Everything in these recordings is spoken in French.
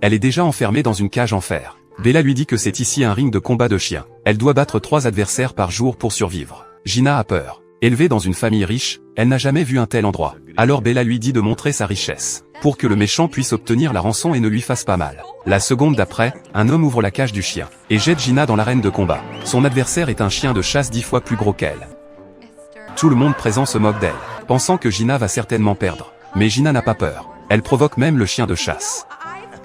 Elle est déjà enfermée dans une cage en fer. Bella lui dit que c'est ici un ring de combat de chiens. Elle doit battre 3 adversaires par jour pour survivre. Gina a peur. Élevée dans une famille riche, elle n'a jamais vu un tel endroit. Alors Bella lui dit de montrer sa richesse, pour que le méchant puisse obtenir la rançon et ne lui fasse pas mal. La seconde d'après, un homme ouvre la cage du chien, et jette Gina dans l'arène de combat. Son adversaire est un chien de chasse 10 fois plus gros qu'elle. Tout le monde présent se moque d'elle, pensant que Gina va certainement perdre. Mais Gina n'a pas peur. Elle provoque même le chien de chasse.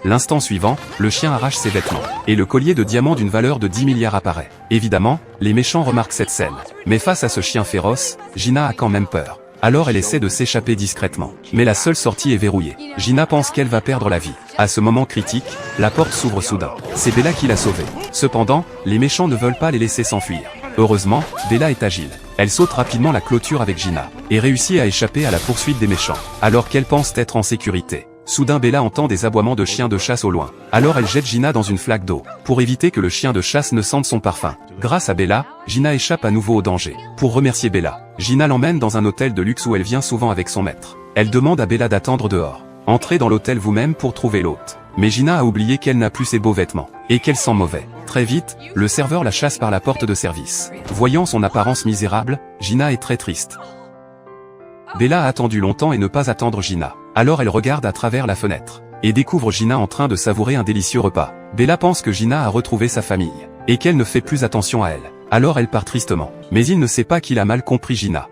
L'instant suivant, le chien arrache ses vêtements, et le collier de diamants d'une valeur de 10 milliards apparaît. Évidemment, les méchants remarquent cette scène. Mais face à ce chien féroce, Gina a quand même peur. Alors elle essaie de s'échapper discrètement. Mais la seule sortie est verrouillée. Gina pense qu'elle va perdre la vie. À ce moment critique, la porte s'ouvre soudain. C'est Bella qui l'a sauvée. Cependant, les méchants ne veulent pas les laisser s'enfuir. Heureusement, Bella est agile. Elle saute rapidement la clôture avec Gina, et réussit à échapper à la poursuite des méchants. Alors qu'elle pense être en sécurité. Soudain Bella entend des aboiements de chiens de chasse au loin. Alors elle jette Gina dans une flaque d'eau, pour éviter que le chien de chasse ne sente son parfum. Grâce à Bella, Gina échappe à nouveau au danger. Pour remercier Bella, Gina l'emmène dans un hôtel de luxe où elle vient souvent avec son maître. Elle demande à Bella d'attendre dehors. Entrez dans l'hôtel vous-même pour trouver l'hôte. Mais Gina a oublié qu'elle n'a plus ses beaux vêtements, et qu'elle sent mauvais. Très vite, le serveur la chasse par la porte de service. Voyant son apparence misérable, Gina est très triste. Bella a attendu longtemps et ne pas attendre Gina. Alors elle regarde à travers la fenêtre, et découvre Gina en train de savourer un délicieux repas. Bella pense que Gina a retrouvé sa famille, et qu'elle ne fait plus attention à elle. Alors elle part tristement. Mais il ne sait pas qu'il a mal compris Gina.